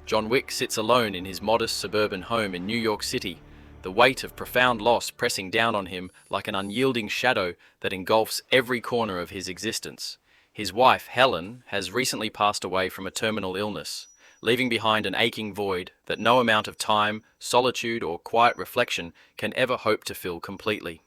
John Wick sits alone in his modest suburban home in New York City, the weight of profound loss pressing down on him like an unyielding shadow that engulfs every corner of his existence. His wife, Helen, has recently passed away from a terminal illness, leaving behind an aching void that no amount of time, solitude, or quiet reflection can ever hope to fill completely.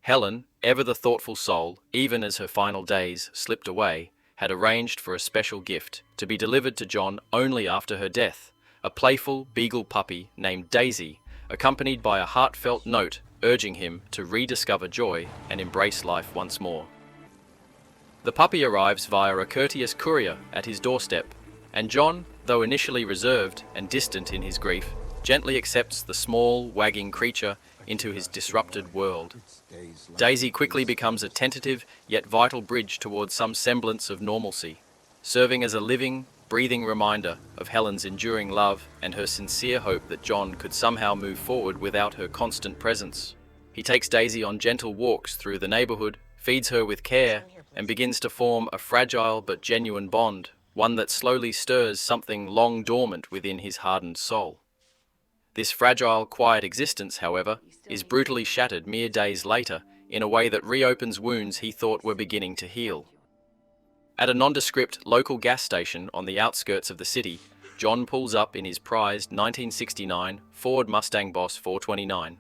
Helen, ever the thoughtful soul, even as her final days slipped away, had arranged for a special gift to be delivered to John only after her death, a playful beagle puppy named Daisy, accompanied by a heartfelt note urging him to rediscover joy and embrace life once more. The puppy arrives via a courteous courier at his doorstep, and John, though initially reserved and distant in his grief, gently accepts the small, wagging creature into his disrupted world. Daisy quickly becomes a tentative yet vital bridge towards some semblance of normalcy, serving as a living, breathing reminder of Helen's enduring love and her sincere hope that John could somehow move forward without her constant presence. He takes Daisy on gentle walks through the neighborhood, feeds her with care, and begins to form a fragile but genuine bond, one that slowly stirs something long dormant within his hardened soul. This fragile, quiet existence, however, is brutally shattered mere days later in a way that reopens wounds he thought were beginning to heal. At a nondescript local gas station on the outskirts of the city, John pulls up in his prized 1969 Ford Mustang Boss 429,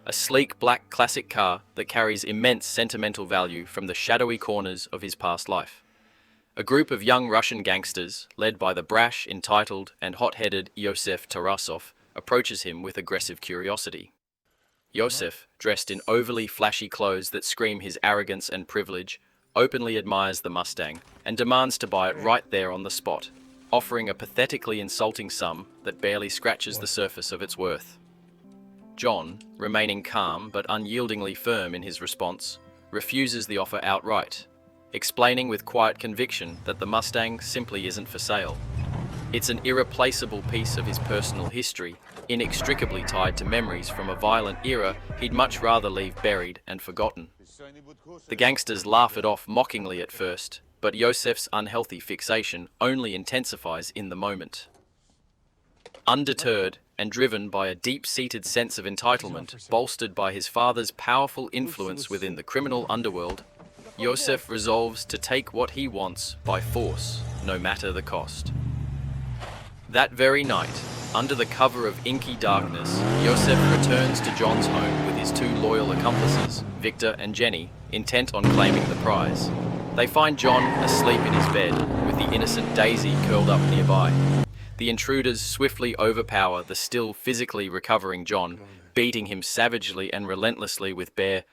a sleek black classic car that carries immense sentimental value from the shadowy corners of his past life. A group of young Russian gangsters, led by the brash, entitled, and hot-headed Yosef Tarasov, approaches him with aggressive curiosity. Yosef, dressed in overly flashy clothes that scream his arrogance and privilege, openly admires the Mustang and demands to buy it right there on the spot, offering a pathetically insulting sum that barely scratches the surface of its worth. John, remaining calm but unyieldingly firm in his response, refuses the offer outright, explaining with quiet conviction that the Mustang simply isn't for sale. It's an irreplaceable piece of his personal history, inextricably tied to memories from a violent era he'd much rather leave buried and forgotten. The gangsters laugh it off mockingly at first, but Yosef's unhealthy fixation only intensifies in the moment. Undeterred and driven by a deep-seated sense of entitlement, bolstered by his father's powerful influence within the criminal underworld, Yosef resolves to take what he wants by force, no matter the cost. That very night, under the cover of inky darkness, Yosef returns to John's home with his two loyal accomplices, Victor and Jenny, intent on claiming the prize. They find John asleep in his bed, with the innocent Daisy curled up nearby. The intruders swiftly overpower the still physically recovering John, beating him savagely and relentlessly with bare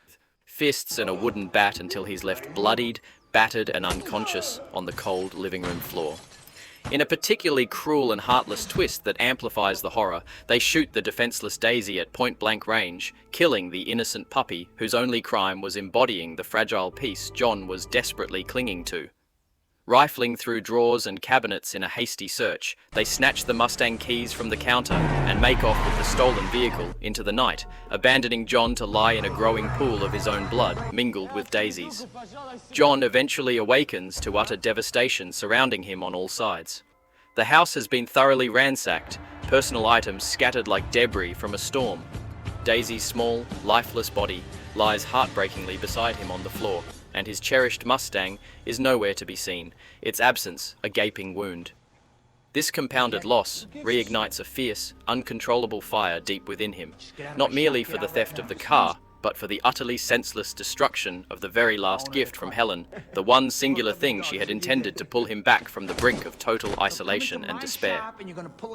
fists and a wooden bat until he's left bloodied, battered and unconscious on the cold living room floor. In a particularly cruel and heartless twist that amplifies the horror, they shoot the defenseless Daisy at point-blank range, killing the innocent puppy whose only crime was embodying the fragile piece John was desperately clinging to. Rifling through drawers and cabinets in a hasty search, they snatch the Mustang keys from the counter and make off with the stolen vehicle into the night, abandoning John to lie in a growing pool of his own blood, mingled with Daisy's. John eventually awakens to utter devastation surrounding him on all sides. The house has been thoroughly ransacked, personal items scattered like debris from a storm. Daisy's small, lifeless body lies heartbreakingly beside him on the floor, and his cherished Mustang is nowhere to be seen, its absence a gaping wound. This compounded loss reignites a fierce, uncontrollable fire deep within him, not merely for the theft of the car, but for the utterly senseless destruction of the very last gift from Helen, the one singular thing she had intended to pull him back from the brink of total isolation and despair.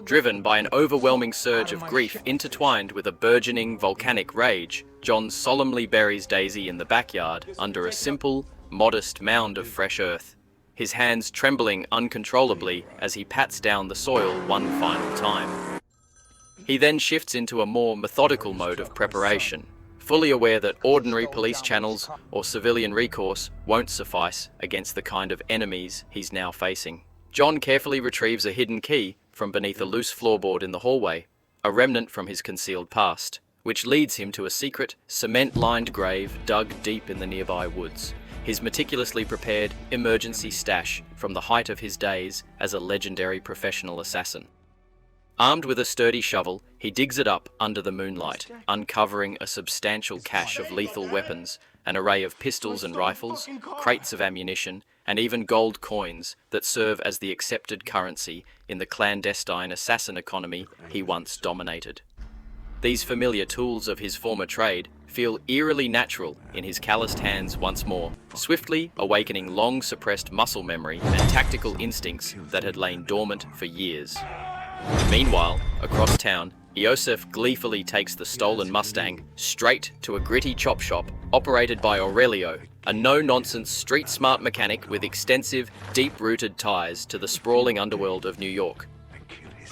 Driven by an overwhelming surge of grief intertwined with a burgeoning volcanic rage, John solemnly buries Daisy in the backyard under a simple, modest mound of fresh earth, his hands trembling uncontrollably as he pats down the soil one final time. He then shifts into a more methodical mode of preparation, fully aware that ordinary police channels or civilian recourse won't suffice against the kind of enemies he's now facing. John carefully retrieves a hidden key from beneath a loose floorboard in the hallway, a remnant from his concealed past, which leads him to a secret, cement-lined grave dug deep in the nearby woods, his meticulously prepared emergency stash from the height of his days as a legendary professional assassin. Armed with a sturdy shovel, he digs it up under the moonlight, uncovering a substantial cache of lethal weapons, an array of pistols and rifles, crates of ammunition, and even gold coins that serve as the accepted currency in the clandestine assassin economy he once dominated. These familiar tools of his former trade feel eerily natural in his calloused hands once more, swiftly awakening long-suppressed muscle memory and tactical instincts that had lain dormant for years. Meanwhile, across town, Iosef gleefully takes the stolen Mustang straight to a gritty chop shop operated by Aurelio, a no-nonsense street-smart mechanic with extensive, deep-rooted ties to the sprawling underworld of New York.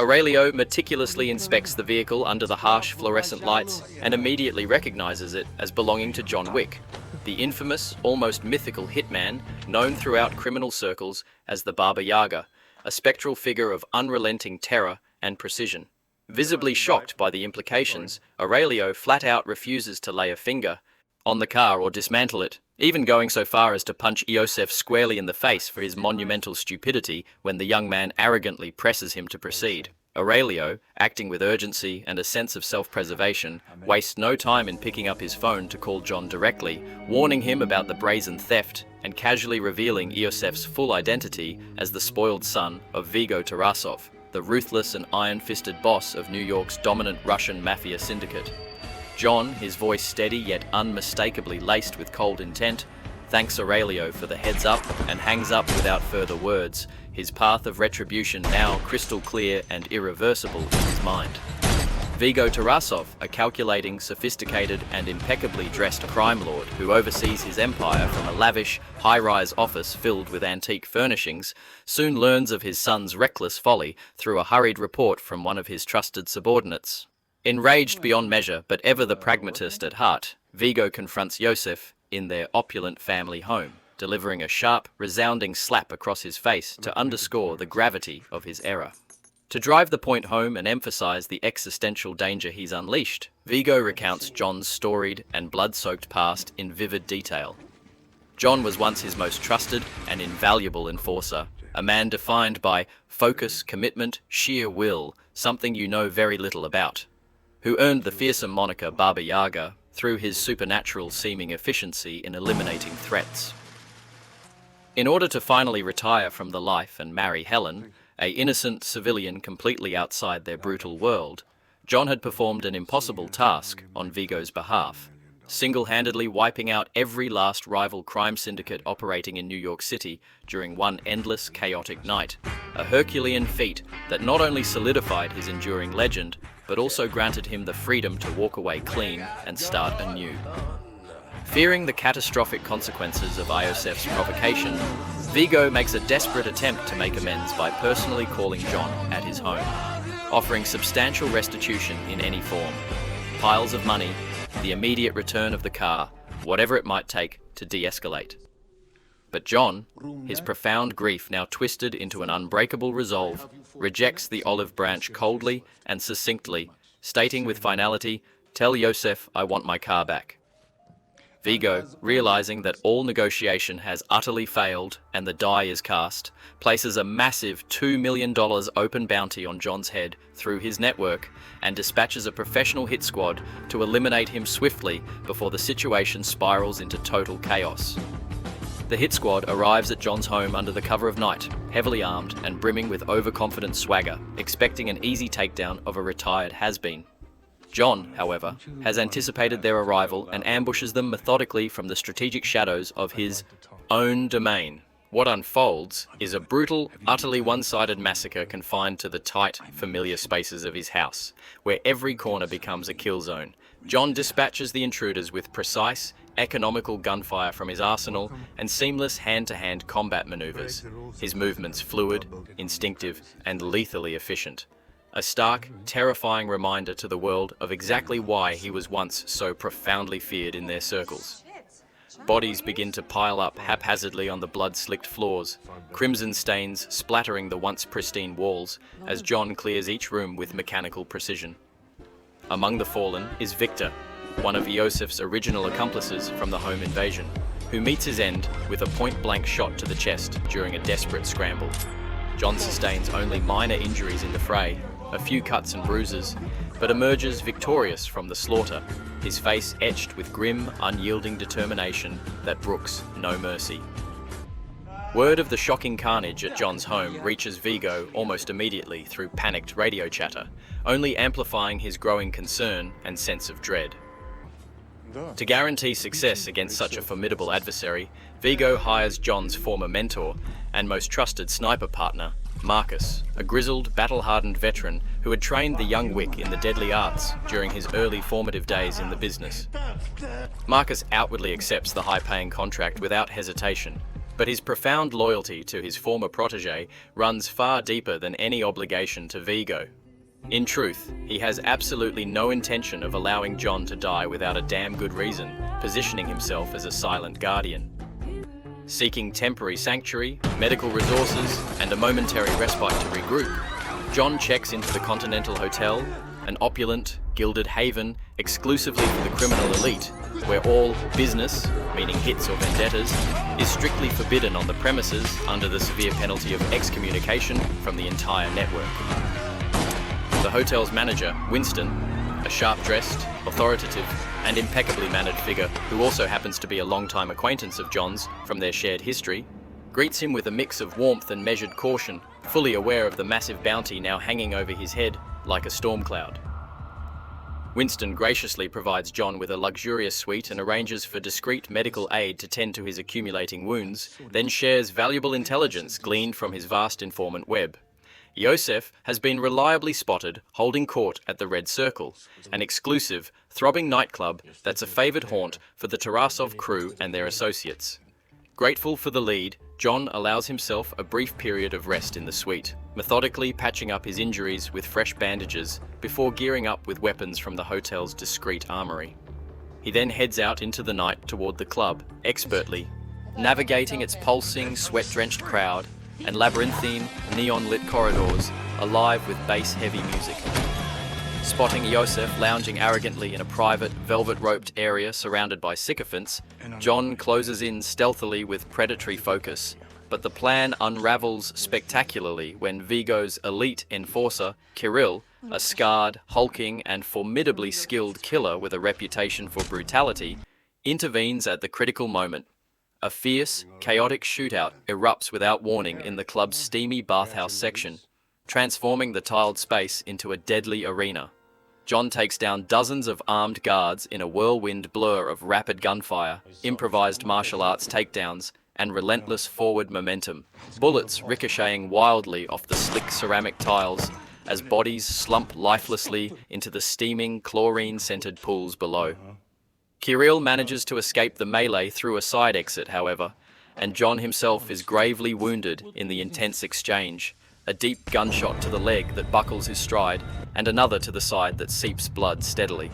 Aurelio meticulously inspects the vehicle under the harsh fluorescent lights and immediately recognizes it as belonging to John Wick, the infamous, almost mythical hitman known throughout criminal circles as the Baba Yaga, a spectral figure of unrelenting terror and precision. Visibly shocked by the implications, Aurelio flat out refuses to lay a finger on the car or dismantle it, even going so far as to punch Iosef squarely in the face for his monumental stupidity when the young man arrogantly presses him to proceed. Aurelio, acting with urgency and a sense of self-preservation, wastes no time in picking up his phone to call John directly, warning him about the brazen theft and casually revealing Iosef's full identity as the spoiled son of Vigo Tarasov, the ruthless and iron-fisted boss of New York's dominant Russian mafia syndicate. John, his voice steady yet unmistakably laced with cold intent, thanks Aurelio for the heads up and hangs up without further words, his path of retribution now crystal clear and irreversible in his mind. Vigo Tarasov, a calculating, sophisticated and impeccably dressed crime lord who oversees his empire from a lavish, high-rise office filled with antique furnishings, soon learns of his son's reckless folly through a hurried report from one of his trusted subordinates. Enraged beyond measure, but ever the pragmatist at heart, Vigo confronts Iosef in their opulent family home, delivering a sharp, resounding slap across his face to underscore the gravity of his error. To drive the point home and emphasize the existential danger he's unleashed, Vigo recounts John's storied and blood-soaked past in vivid detail. John was once his most trusted and invaluable enforcer, a man defined by focus, commitment, sheer will, something you know very little about, who earned the fearsome moniker Baba Yaga through his supernatural-seeming efficiency in eliminating threats. In order to finally retire from the life and marry Helen, an innocent civilian completely outside their brutal world, John had performed an impossible task on Vigo's behalf, single-handedly wiping out every last rival crime syndicate operating in New York City during one endless, chaotic night, a Herculean feat that not only solidified his enduring legend, but also granted him the freedom to walk away clean and start anew. Fearing the catastrophic consequences of Iosef's provocation, Vigo makes a desperate attempt to make amends by personally calling John at his home, offering substantial restitution in any form, piles of money, the immediate return of the car, whatever it might take to de-escalate. But John, his profound grief now twisted into an unbreakable resolve, rejects the olive branch coldly and succinctly, stating with finality, "Tell Iosef I want my car back." Vigo, realizing that all negotiation has utterly failed and the die is cast, places a massive $2 million open bounty on John's head through his network and dispatches a professional hit squad to eliminate him swiftly before the situation spirals into total chaos. The hit squad arrives at John's home under the cover of night, heavily armed and brimming with overconfident swagger, expecting an easy takedown of a retired has-been. John, however, has anticipated their arrival and ambushes them methodically from the strategic shadows of his own domain. What unfolds is a brutal, utterly one-sided massacre confined to the tight, familiar spaces of his house, where every corner becomes a kill zone. John dispatches the intruders with precise, economical gunfire from his arsenal and seamless hand-to-hand combat maneuvers, his movements fluid, instinctive, and lethally efficient. A stark, terrifying reminder to the world of exactly why he was once so profoundly feared in their circles. Bodies begin to pile up haphazardly on the blood-slicked floors, crimson stains splattering the once pristine walls as John clears each room with mechanical precision. Among the fallen is Victor, one of Iosef's original accomplices from the home invasion, who meets his end with a point-blank shot to the chest during a desperate scramble. John sustains only minor injuries in the fray, a few cuts and bruises, but emerges victorious from the slaughter, his face etched with grim, unyielding determination that brooks no mercy. Word of the shocking carnage at John's home reaches Vigo almost immediately through panicked radio chatter, only amplifying his growing concern and sense of dread. To guarantee success against such a formidable adversary, Vigo hires John's former mentor and most trusted sniper partner, Marcus, a grizzled, battle-hardened veteran who had trained the young Wick in the deadly arts during his early formative days in the business. Marcus outwardly accepts the high-paying contract without hesitation, but his profound loyalty to his former protege runs far deeper than any obligation to Vigo. In truth, he has absolutely no intention of allowing John to die without a damn good reason, positioning himself as a silent guardian. Seeking temporary sanctuary, medical resources, and a momentary respite to regroup, John checks into the Continental Hotel, an opulent, gilded haven exclusively for the criminal elite, where all business, meaning hits or vendettas, is strictly forbidden on the premises under the severe penalty of excommunication from the entire network. The hotel's manager, Winston, a sharp-dressed, authoritative, and impeccably mannered figure who also happens to be a long-time acquaintance of John's from their shared history, greets him with a mix of warmth and measured caution, fully aware of the massive bounty now hanging over his head like a storm cloud. Winston graciously provides John with a luxurious suite and arranges for discreet medical aid to tend to his accumulating wounds, then shares valuable intelligence gleaned from his vast informant web. Yosef has been reliably spotted holding court at the Red Circle, an exclusive, throbbing nightclub that's a favoured haunt for the Tarasov crew and their associates. Grateful for the lead, John allows himself a brief period of rest in the suite, methodically patching up his injuries with fresh bandages before gearing up with weapons from the hotel's discreet armory. He then heads out into the night toward the club, expertly, navigating its pulsing, sweat-drenched crowd and labyrinthine, neon-lit corridors alive with bass-heavy music. Spotting Yosef lounging arrogantly in a private, velvet-roped area surrounded by sycophants, John closes in stealthily with predatory focus, but the plan unravels spectacularly when Vigo's elite enforcer, Kirill, a scarred, hulking, and formidably skilled killer with a reputation for brutality, intervenes at the critical moment. A fierce, chaotic shootout erupts without warning in the club's steamy bathhouse section, transforming the tiled space into a deadly arena. John takes down dozens of armed guards in a whirlwind blur of rapid gunfire, improvised martial arts takedowns, and relentless forward momentum, bullets ricocheting wildly off the slick ceramic tiles as bodies slump lifelessly into the steaming, chlorine-scented pools below. Kirill manages to escape the melee through a side exit, however, and John himself is gravely wounded in the intense exchange, a deep gunshot to the leg that buckles his stride, and another to the side that seeps blood steadily.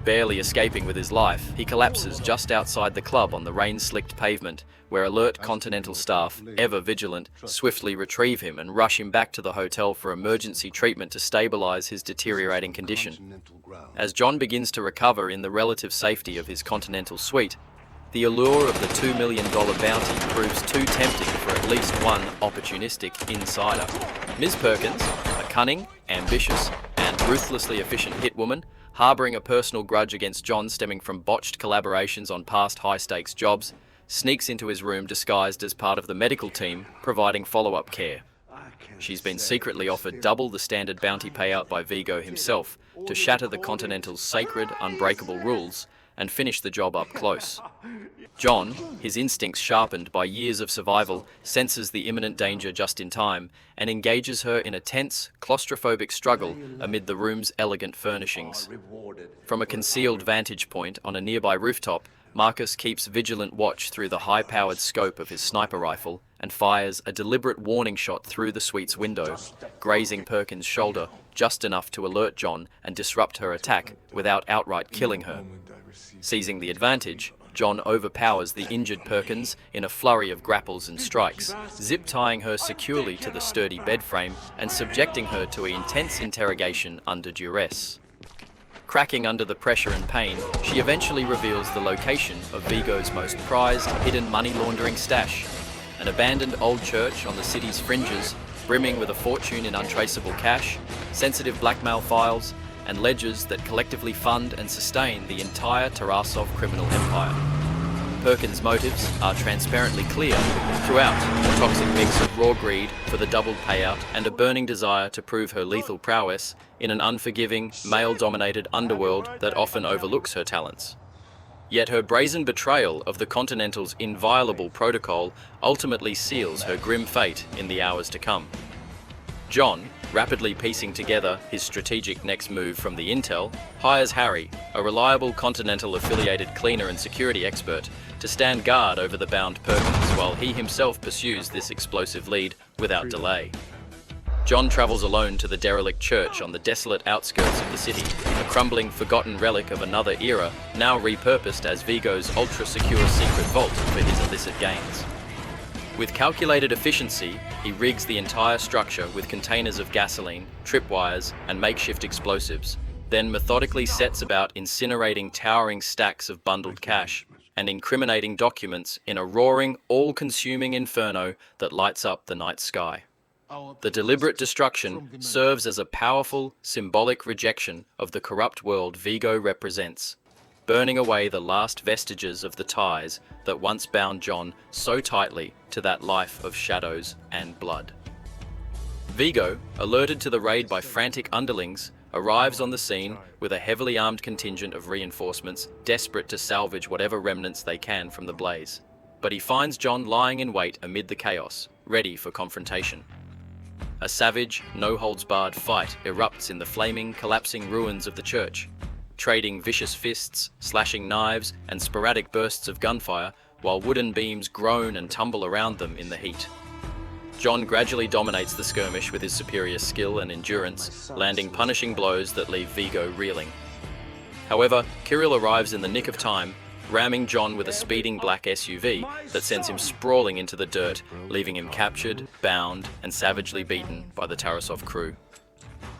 Barely escaping with his life, he collapses just outside the club on the rain-slicked pavement, where alert Continental staff, ever vigilant, swiftly retrieve him and rush him back to the hotel for emergency treatment to stabilize his deteriorating condition. As John begins to recover in the relative safety of his Continental suite, the allure of the $2 million bounty proves too tempting for at least one opportunistic insider. Ms. Perkins, a cunning, ambitious, and ruthlessly efficient hitwoman, harboring a personal grudge against John stemming from botched collaborations on past high-stakes jobs, sneaks into his room disguised as part of the medical team providing follow-up care. She's been secretly offered double the standard bounty payout by Vigo himself to shatter the Continental's sacred, unbreakable rules and finish the job up close. John, his instincts sharpened by years of survival, senses the imminent danger just in time and engages her in a tense, claustrophobic struggle amid the room's elegant furnishings. From a concealed vantage point on a nearby rooftop, Marcus keeps vigilant watch through the high-powered scope of his sniper rifle and fires a deliberate warning shot through the suite's window, grazing Perkins' shoulder just enough to alert John and disrupt her attack without outright killing her. Seizing the advantage, John overpowers the injured Perkins in a flurry of grapples and strikes, zip-tying her securely to the sturdy bed frame and subjecting her to an intense interrogation under duress. Cracking under the pressure and pain, she eventually reveals the location of Vigo's most prized hidden money laundering stash, an abandoned old church on the city's fringes, brimming with a fortune in untraceable cash, sensitive blackmail files, and ledgers that collectively fund and sustain the entire Tarasov criminal empire. Perkins' motives are transparently clear throughout, a toxic mix of raw greed for the doubled payout and a burning desire to prove her lethal prowess in an unforgiving, male-dominated underworld that often overlooks her talents. Yet her brazen betrayal of the Continental's inviolable protocol ultimately seals her grim fate in the hours to come. John, rapidly piecing together his strategic next move from the intel, hires Harry, a reliable Continental-affiliated cleaner and security expert, to stand guard over the bound Perkins while he himself pursues this explosive lead without delay. John travels alone to the derelict church on the desolate outskirts of the city, a crumbling, forgotten relic of another era, now repurposed as Vigo's ultra-secure secret vault for his illicit gains. With calculated efficiency, he rigs the entire structure with containers of gasoline, tripwires, and makeshift explosives, then methodically sets about incinerating towering stacks of bundled cash and incriminating documents in a roaring, all-consuming inferno that lights up the night sky. The deliberate destruction serves as a powerful, symbolic rejection of the corrupt world Vigo represents, burning away the last vestiges of the ties that once bound John so tightly to that life of shadows and blood. Vigo, alerted to the raid by frantic underlings, arrives on the scene with a heavily armed contingent of reinforcements, desperate to salvage whatever remnants they can from the blaze. But he finds John lying in wait amid the chaos, ready for confrontation. A savage, no-holds-barred fight erupts in the flaming, collapsing ruins of the church, trading vicious fists, slashing knives, and sporadic bursts of gunfire, while wooden beams groan and tumble around them in the heat. John gradually dominates the skirmish with his superior skill and endurance, landing punishing blows that leave Vigo reeling. However, Kirill arrives in the nick of time, ramming John with a speeding black SUV that sends him sprawling into the dirt, leaving him captured, bound, and savagely beaten by the Tarasov crew.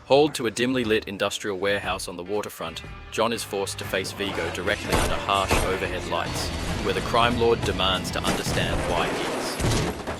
Hauled to a dimly lit industrial warehouse on the waterfront, John is forced to face Vigo directly under harsh overhead lights, where the crime lord demands to understand why he is.